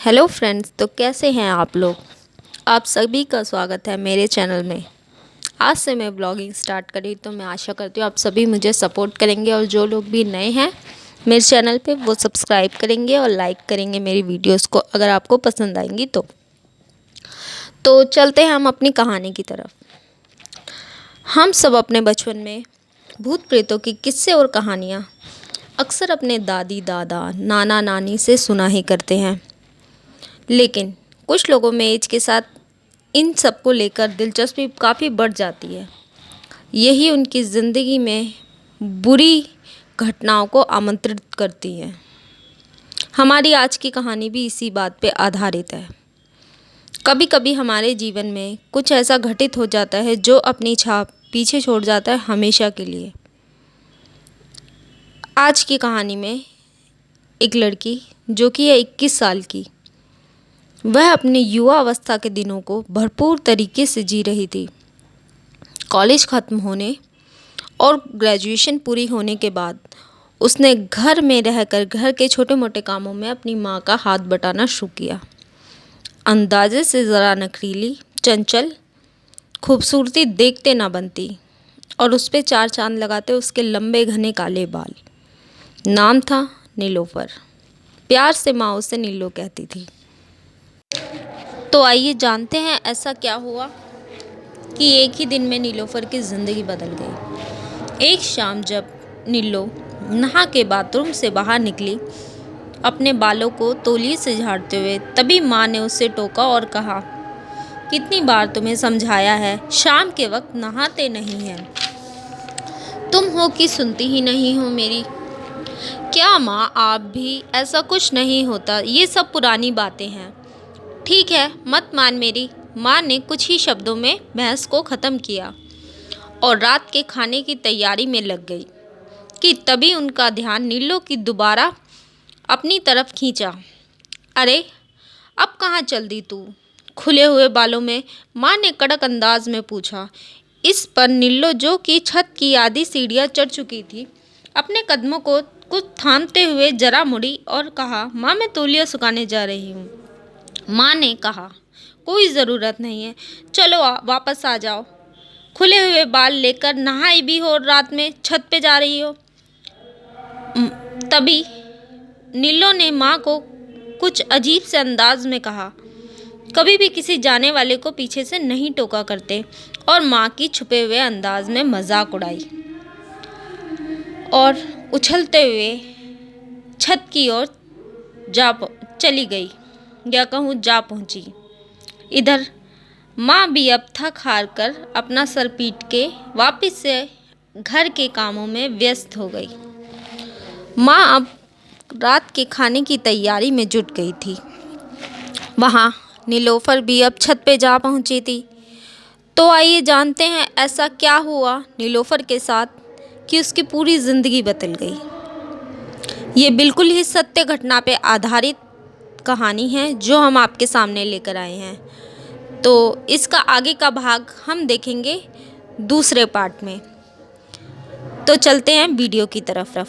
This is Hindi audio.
हेलो फ्रेंड्स, तो कैसे हैं आप लोग। आप सभी का स्वागत है मेरे चैनल में। आज से मैं ब्लॉगिंग स्टार्ट करी तो मैं आशा करती हूँ आप सभी मुझे सपोर्ट करेंगे और जो लोग भी नए हैं मेरे चैनल पे वो सब्सक्राइब करेंगे और लाइक करेंगे मेरी वीडियोस को, अगर आपको पसंद आएंगी तो चलते हैं हम अपनी कहानी की तरफ। हम सब अपने बचपन में भूत प्रेतों की किस्से और कहानियाँ अक्सर अपने दादी दादा नाना नानी से सुना ही करते हैं, लेकिन कुछ लोगों में एज के साथ इन सब को लेकर दिलचस्पी काफ़ी बढ़ जाती है। यही उनकी ज़िंदगी में बुरी घटनाओं को आमंत्रित करती है। हमारी आज की कहानी भी इसी बात पे आधारित है। कभी कभी हमारे जीवन में कुछ ऐसा घटित हो जाता है जो अपनी छाप पीछे छोड़ जाता है हमेशा के लिए। आज की कहानी में एक लड़की जो कि है 21 साल की, वह अपने युवा अवस्था के दिनों को भरपूर तरीके से जी रही थी। कॉलेज ख़त्म होने और ग्रेजुएशन पूरी होने के बाद उसने घर में रहकर घर के छोटे मोटे कामों में अपनी माँ का हाथ बटाना शुरू किया। अंदाजे से ज़रा नखरीली, चंचल, खूबसूरती देखते ना बनती और उस पे 4 चांद लगाते उसके लंबे घने काले बाल। नाम था नीलोफर। प्यार से माँ उसे नीलो कहती थी। तो आइए जानते हैं ऐसा क्या हुआ कि एक ही दिन में नीलोफर की ज़िंदगी बदल गई। एक शाम जब नीलो नहा के बाथरूम से बाहर निकली अपने बालों को तौलिए से झाड़ते हुए, तभी माँ ने उसे टोका और कहा, कितनी बार तुम्हें समझाया है, शाम के वक्त नहाते नहीं हैं। तुम हो कि सुनती ही नहीं हो मेरी। क्या माँ, आप भी, ऐसा कुछ नहीं होता, ये सब पुरानी बातें हैं। ठीक है, मत मान मेरी। माँ ने कुछ ही शब्दों में बहस को ख़त्म किया और रात के खाने की तैयारी में लग गई कि तभी उनका ध्यान नीलो की दोबारा अपनी तरफ खींचा। अरे, अब कहाँ चल दी तू? खुले हुए बालों में माँ ने कड़क अंदाज में पूछा। इस पर नीलो, जो कि छत की आधी सीढ़ियाँ चढ़ चुकी थी, अपने कदमों को कुछ थामते हुए जरा मुड़ी और कहा, माँ, मैं तौलिया सुखाने जा रही हूँ। माँ ने कहा, कोई ज़रूरत नहीं है, चलो वापस आ जाओ। खुले हुए बाल लेकर नहाई भी हो और रात में छत पे जा रही हो। तभी नीलो ने माँ को कुछ अजीब से अंदाज में कहा, कभी भी किसी जाने वाले को पीछे से नहीं टोका करते, और माँ की छुपे हुए अंदाज में मजाक उड़ाई और उछलते हुए छत की ओर चली गई, या कहूँ जा पहुँची। इधर माँ भी अब थक हार कर अपना सर पीट के वापस से घर के कामों में व्यस्त हो गई। माँ अब रात के खाने की तैयारी में जुट गई थी। वहाँ नीलोफर भी अब छत पे जा पहुँची थी। तो आइए जानते हैं ऐसा क्या हुआ नीलोफर के साथ कि उसकी पूरी ज़िंदगी बदल गई। ये बिल्कुल ही सत्य घटना पे आधारित कहानी है जो हम आपके सामने लेकर आए हैं। तो इसका आगे का भाग हम देखेंगे दूसरे पार्ट में। तो चलते हैं वीडियो की तरफ।